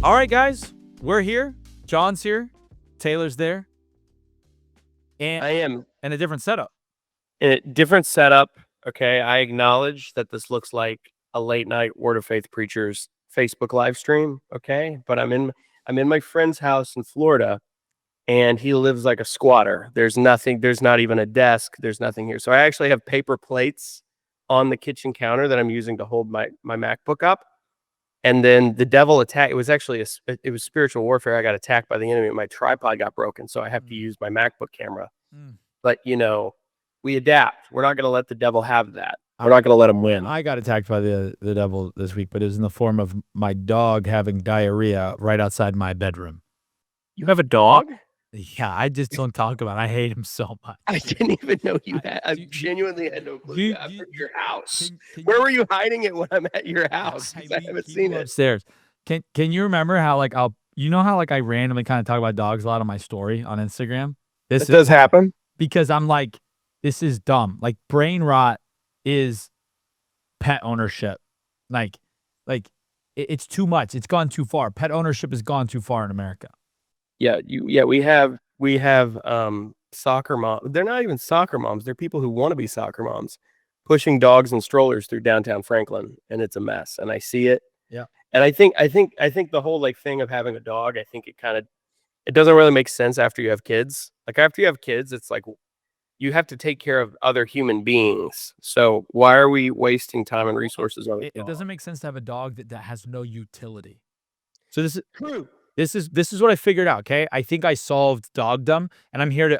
All right, guys, we're here. John's here. Taylor's there. And I am a different setup. in a different setup. Okay, I acknowledge that this looks like a late night Word of Faith preacher's Facebook live stream. Okay, but I'm in my friend's house in Florida, and he lives like a squatter. There's nothing. There's not even a desk. There's nothing here. So I actually have paper plates on the kitchen counter that I'm using to hold my MacBook up. And then the devil attacked. It was actually it was spiritual warfare. I got attacked by the enemy. My tripod got broken, so I have to use my MacBook camera. But we adapt. We're not going to let the devil have that. We're not going to let him win. I got attacked by the devil this week, but it was in the form of my dog having diarrhea right outside my bedroom. You have a dog? Yeah, I just don't talk about it. I hate him so much. I didn't even know you had. I genuinely had no clue. I'm at your house. Where were you hiding it when I'm at your house? I haven't seen it upstairs. Can you remember how I randomly kind of talk about dogs a lot on my story on Instagram? This does happen because I'm like, this is dumb. Like brain rot is pet ownership. Like it's too much. It's gone too far. Pet ownership has gone too far in America. Yeah, we have soccer moms. They're not even soccer moms. They're people who want to be soccer moms, pushing dogs and strollers through downtown Franklin, and it's a mess. And I see it. Yeah. And I think the whole thing of having a dog, I think it doesn't really make sense after you have kids. Like after you have kids, it's like you have to take care of other human beings. So why are we wasting time and resources on it? It doesn't make sense to have a dog that has no utility. So this is true. This is what I figured out. Okay, I think I solved dogdom, and I'm here to.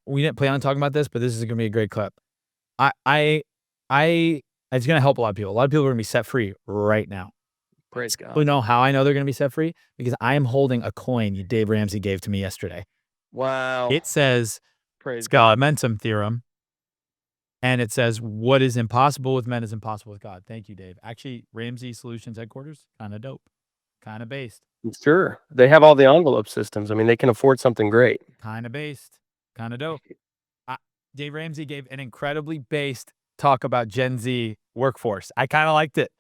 We didn't plan on talking about this, but this is gonna be a great clip. It's gonna help a lot of people. A lot of people are gonna be set free right now. Praise God. You know how I know they're gonna be set free? Because I am holding a coin Dave Ramsey gave to me yesterday. Wow. It says momentum theorem, and it says what is impossible with men is impossible with God. Thank you, Dave. Actually, Ramsey Solutions headquarters, kind of dope, kind of based. Sure. They have all the envelope systems. I mean, they can afford something great. Kind of based. Kind of dope. Dave Ramsey gave an incredibly based talk about Gen Z workforce. I kind of liked it.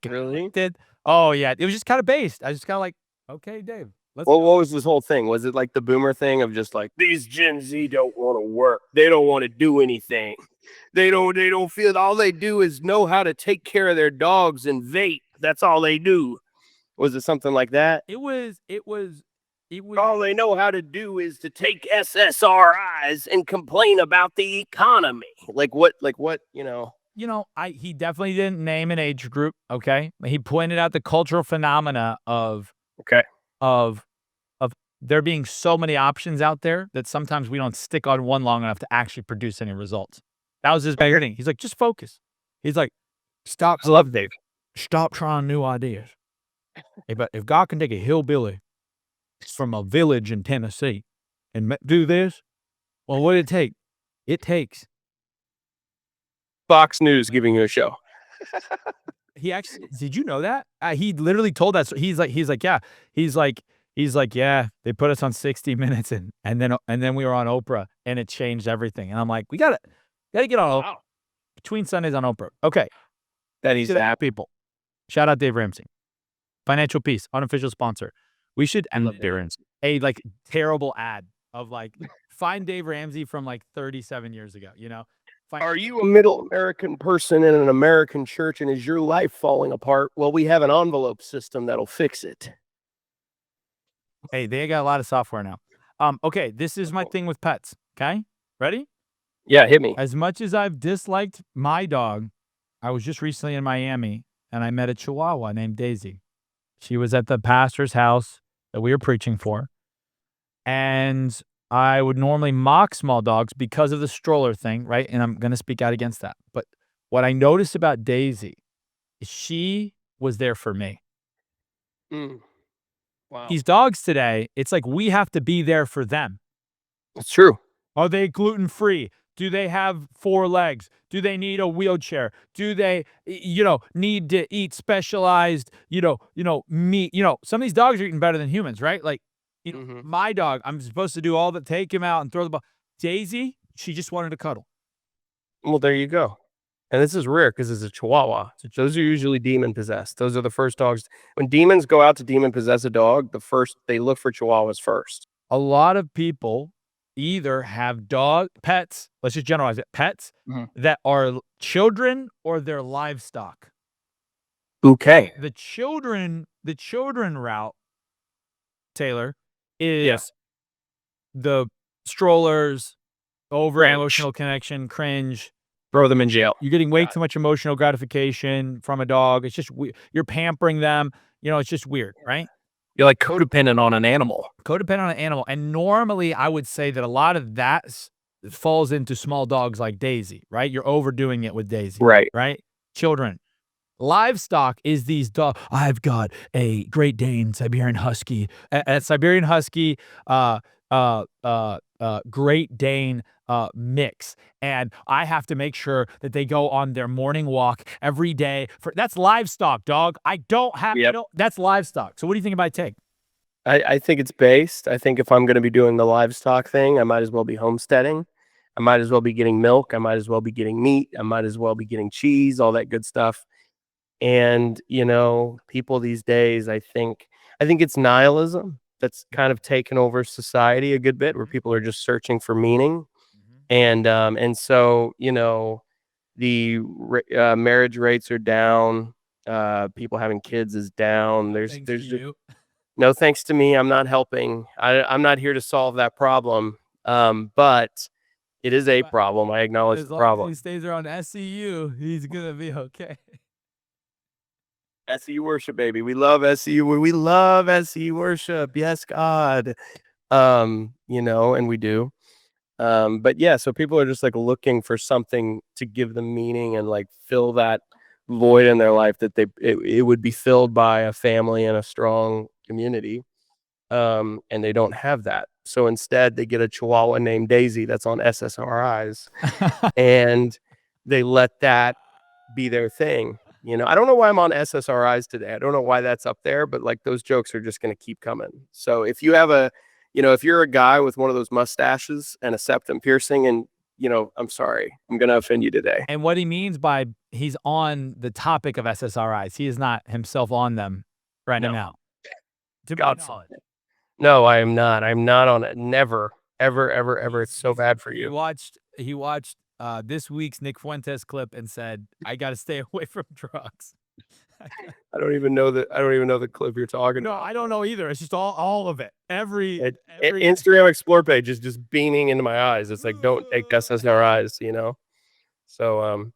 Really did. Oh, yeah. It was just kind of based. I was just kind of like, okay, Dave. What was this whole thing? Was it like the boomer thing of just like, these Gen Z don't want to work. They don't want to do anything. They don't feel all they do is know how to take care of their dogs and vape. That's all they do. Was it something like that? It was all they know how to do is to take SSRIs and complain about the economy. Like what, he definitely didn't name an age group. Okay. He pointed out the cultural phenomena of there being so many options out there that sometimes we don't stick on one long enough to actually produce any results. That was his bigger thing. He's like, just focus. He's like, stop trying new ideas. But if God can take a hillbilly from a village in Tennessee and do this, well, what did it take? It takes Fox News giving you a show. He actually, did you know that? He literally told that. So he's like, yeah, they put us on 60 Minutes and then we were on Oprah and it changed everything. And I'm like, we gotta get on Oprah. Between Sundays on Oprah. Okay. That he's that people. Shout out Dave Ramsey. Financial Peace, unofficial sponsor. We should end up there a terrible ad of find Dave Ramsey from 37 years ago. Are you a middle American person in an American church and is your life falling apart? Well, we have an envelope system that'll fix it. Hey, they got a lot of software now. Okay, this is my thing with pets. Okay, ready? Yeah, hit me. As much as I've disliked my dog, I was just recently in Miami and I met a Chihuahua named Daisy. She was at the pastor's house that we were preaching for. And I would normally mock small dogs because of the stroller thing, right? And I'm going to speak out against that. But what I noticed about Daisy is she was there for me. Wow. These dogs today, it's like we have to be there for them. It's true. Are they gluten-free? Do they have 4 legs? Do they need a wheelchair? Do they, need to eat specialized, meat? Some of these dogs are eating better than humans, right? My dog, I'm supposed to do all that, take him out and throw the ball. Daisy, she just wanted to cuddle. Well, there you go. And this is rare because it's a Chihuahua. So those are usually demon possessed. Those are the first dogs. When demons go out to demon possess a dog, they look for Chihuahuas first. A lot of people either have pets, let's just generalize it, pets that are children or they're livestock. Okay. The children route, Taylor, is the strollers, over emotional connection, cringe. Throw them in jail. You're getting way too much emotional gratification from a dog. It's just you're pampering them. It's just weird, right? You're like codependent on an animal. Codependent on an animal. And normally I would say that a lot of that falls into small dogs like Daisy, right? You're overdoing it with Daisy. Right? Children. Livestock is these dogs. I've got a Great Dane, Siberian Husky, Siberian Husky, Great Dane mix, and I have to make sure that they go on their morning walk every day. That's livestock, dog. I don't have. That's livestock. So what do you think about take? I think it's based. I think if I'm going to be doing the livestock thing, I might as well be homesteading. I might as well be getting milk. I might as well be getting meat. I might as well be getting cheese, all that good stuff. And, people these days, I think it's nihilism that's kind of taken over society a good bit, where people are just searching for meaning. And so, the marriage rates are down. People having kids is down. There's no thanks to me. I'm not helping. I'm not here to solve that problem. But it is a problem. I acknowledge the problem. As long as he stays around SCU, he's gonna be okay. SCU worship, baby. We love SCU. We love SCU worship. Yes, God. And we do. But yeah, so people are just like looking for something to give them meaning and like fill that void in their life that it would be filled by a family and a strong community. And they don't have that. So instead they get a Chihuahua named Daisy that's on SSRIs and they let that be their thing. I don't know why I'm on SSRIs today. I don't know why that's up there, but like those jokes are just going to keep coming. So if you have if you're a guy with one of those mustaches and a septum piercing and, I'm sorry, I'm going to offend you today. And what he means by he's on the topic of SSRIs, he is not himself on them right now. To God's knowledge. No, I am not. I'm not on it. Never, ever, ever, ever. It's so bad for you. He watched this week's Nick Fuentes clip and said, "I got to stay away from drugs." I don't even know the clip you're talking about. No, I don't know either. It's just all of it. Every Instagram Explore page is just beaming into my eyes. It's like, don't take SSRIs, So,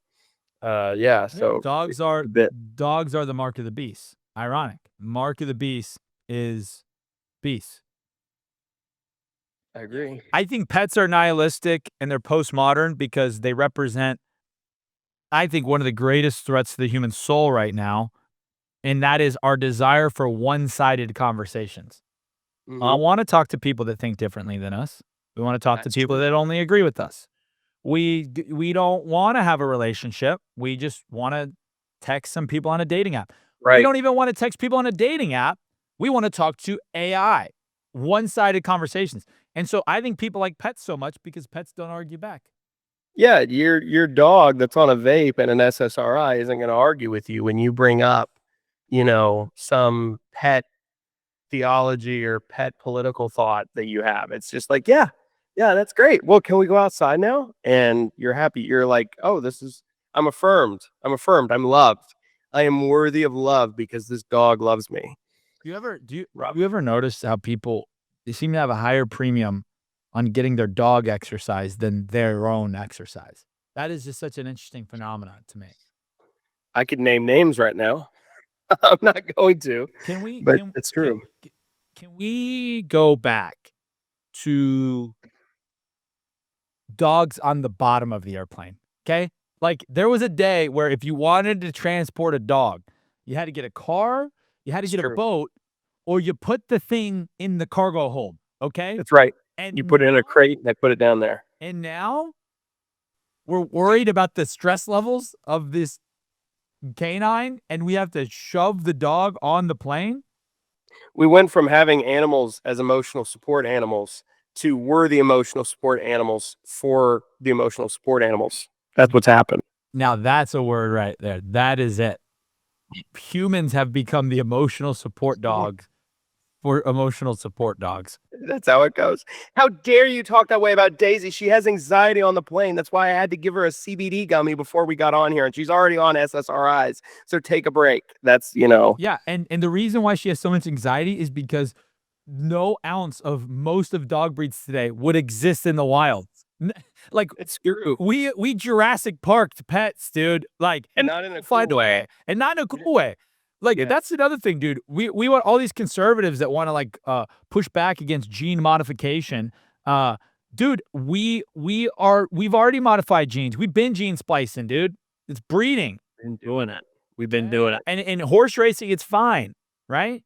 yeah. So dogs are the mark of the beast. Ironic. Mark of the beast is beast. I agree. I think pets are nihilistic and they're postmodern because they represent, I think, one of the greatest threats to the human soul right now, and that is our desire for one-sided conversations. I want to talk to people that think differently than us. We want to talk to people that only agree with us. We don't want to have a relationship. We just want to text some people on a dating app. Right. We don't even want to text people on a dating app. We want to talk to AI, one-sided conversations. And so I think people like pets so much because pets don't argue back. Yeah, your dog that's on a vape and an SSRI isn't going to argue with you when you bring up, some pet theology or pet political thought that you have. It's just like, yeah, that's great. Well, can we go outside now? And you're happy. You're like, oh, I'm affirmed. I'm loved. I am worthy of love because this dog loves me. Do you ever notice how people, they seem to have a higher premium on getting their dog exercise than their own exercise? That is just such an interesting phenomenon to me. I could name names right now. I'm not going to. But it's true. Can we go back to dogs on the bottom of the airplane? Okay? Like there was a day where if you wanted to transport a dog, you had to get a car, you had to get a boat, or you put the thing in the cargo hold. Okay? That's right. And you put it in a crate and they put it down there. And now we're worried about the stress levels of this canine and we have to shove the dog on the plane. We went from having animals as emotional support animals to we're the emotional support animals for the emotional support animals. That's what's happened. Now that's a word right there. That is it. Humans have become the emotional support dog for emotional support dogs. That's how it goes. How dare you talk that way about Daisy? She has anxiety on the plane. That's why I had to give her a CBD gummy before we got on here, and she's already on SSRIs. So take a break. That's, Yeah, and the reason why she has so much anxiety is because no ounce of most of dog breeds today would exist in the wild. Like it's true. we Jurassic Parked pets, dude. Like, And not in a find cool a way, and not in a cool way. Like Yeah. that's another thing, dude. We want all these conservatives that want to like push back against gene modification. Dude, we've already modified genes. We've been gene splicing, dude. It's breeding. Been doing it. We've been doing it. And in horse racing, it's fine, right?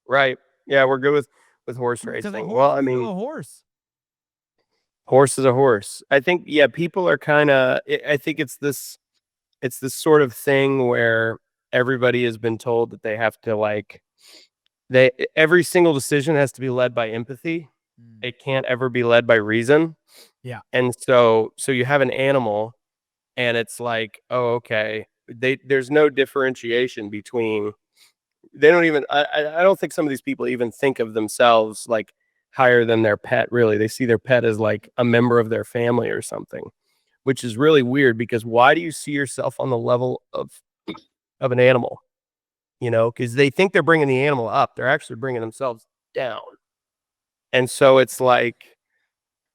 Right. Yeah, we're good with horse Because racing. a Well, horse I is still mean, a horse. horse is a horse. I think, yeah, people are kind of. I think it's this sort of thing where everybody has been told that they have to like every single decision has to be led by empathy. It can't ever be led by reason. Yeah. And so you have an animal and it's like, oh, okay. There's no differentiation between they don't even I don't think some of these people even think of themselves like higher than their pet, really. They see their pet as like a member of their family or something, which is really weird because why do you see yourself on the level of an animal? Because they think they're bringing the animal up. They're actually bringing themselves down. And so it's like,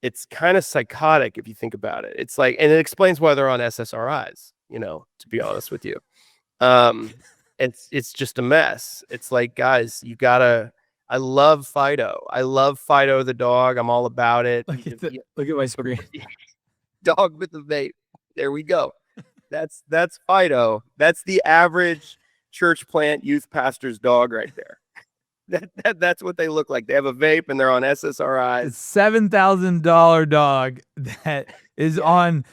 it's kind of psychotic if you think about it. It's like, and it explains why they're on SSRIs, to be honest with you. It's just a mess. It's like, guys, I love Fido. I love Fido the dog. I'm all about it. Look at my screen. Dog with the vape. There we go. That's Fido. That's the average church plant youth pastor's dog right there. That's what they look like. They have a vape and they're on SSRIs. $7,000 dog that is on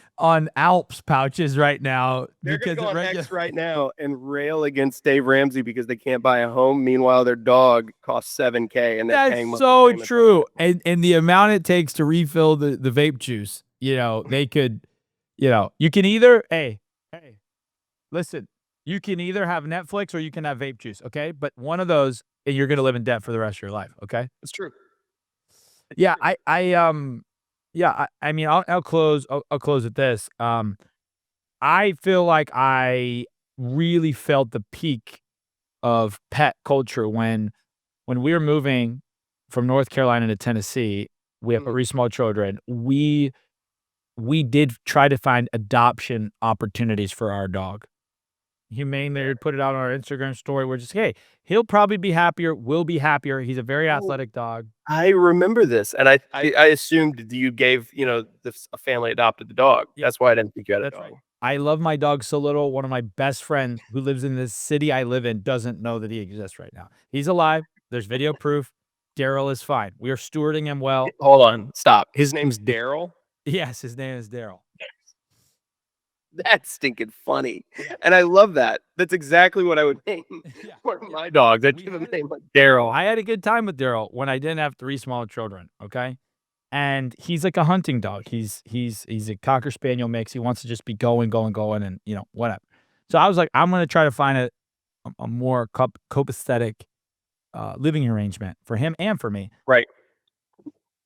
Alps pouches right now. They're going to go on regular. X right now and rail against Dave Ramsey because they can't buy a home. Meanwhile, their dog costs $7,000 and they're paying That's so payments. true. And the amount it takes to refill the vape juice, they could, you can either, hey, listen, you can either have Netflix or you can have vape juice, okay? But one of those, and you're gonna live in debt for the rest of your life, okay? It's true. Yeah, I mean, I'll close with this. I feel like I really felt the peak of pet culture when we were moving from North Carolina to Tennessee. We have 3 small children. We did try to find adoption opportunities for our dog. Humane, they would put it out on our Instagram story. We're just, hey, he'll probably be happier. We'll be happier. He's a very athletic dog. I remember this, and I assumed you gave a family adopted the dog. Yeah. That's why I didn't think you had a That's dog. right. I love my dog so little. One of my best friends who lives in this city I live in doesn't know that he exists right now. He's alive. There's video proof. Daryl is fine. We are stewarding him well. Hold on, stop. His name's Daryl. Yes, his name is Daryl. That's stinking funny, and I love that. That's exactly what I would name one of my dogs. I'd give him a name like Daryl. I had a good time with Daryl when I didn't have 3 small children. Okay. And he's like a hunting dog. He's a Cocker Spaniel mix. He wants to just be going, and whatever. So I was like, I'm gonna try to find a more copacetic living arrangement for him and for me. Right.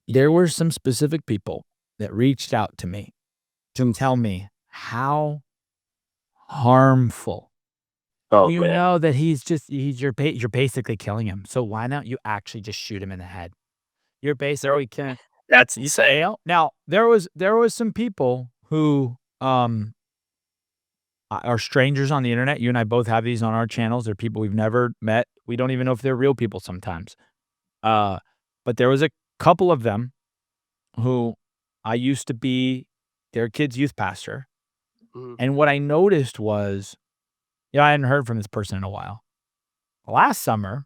There were some specific people that reached out to me to tell me how harmful. Oh, You man. know that you're basically killing him. So why don't you actually just shoot him in the head? You're basically killing. That's insane. Now, there was some people who are strangers on the internet. You and I both have these on our channels. They're people we've never met. We don't even know if they're real people sometimes. But there was a couple of them who I used to be their kid's youth pastor. And what I noticed was, I hadn't heard from this person in a while. Last summer,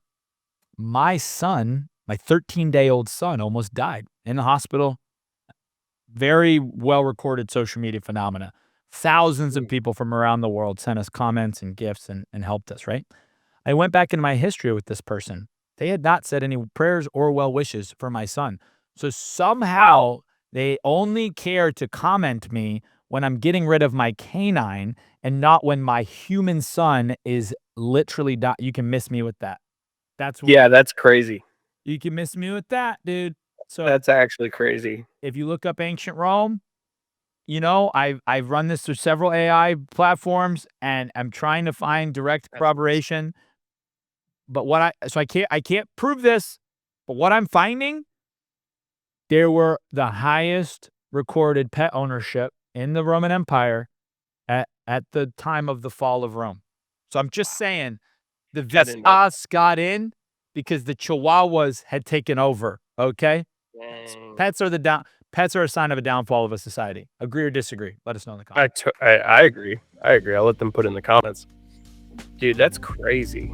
my 13-day-old son almost died in the hospital. Very well-recorded social media phenomena. Thousands of people from around the world sent us comments and gifts and helped us, right? I went back in my history with this person. They had not said any prayers or well wishes for my son. So somehow they only cared to comment me when I'm getting rid of my canine and not when my human son is literally you can miss me with that. That's what Yeah, that's crazy. you can miss me with that, dude. So That's actually crazy. if you look up ancient Rome, you know, I've run this through several AI platforms and I'm trying to find direct corroboration. But I can't prove this, but what I'm finding, there were the highest recorded pet ownership in the Roman Empire at the time of the fall of Rome. So I'm just saying the I didn't know. Visigoths got in because the Chihuahuas had taken over. Okay, Dang. pets are a sign of a downfall of a society. Agree or disagree? Let us know in the comments. I agree. I agree. I'll let them put in the comments. Dude, that's crazy.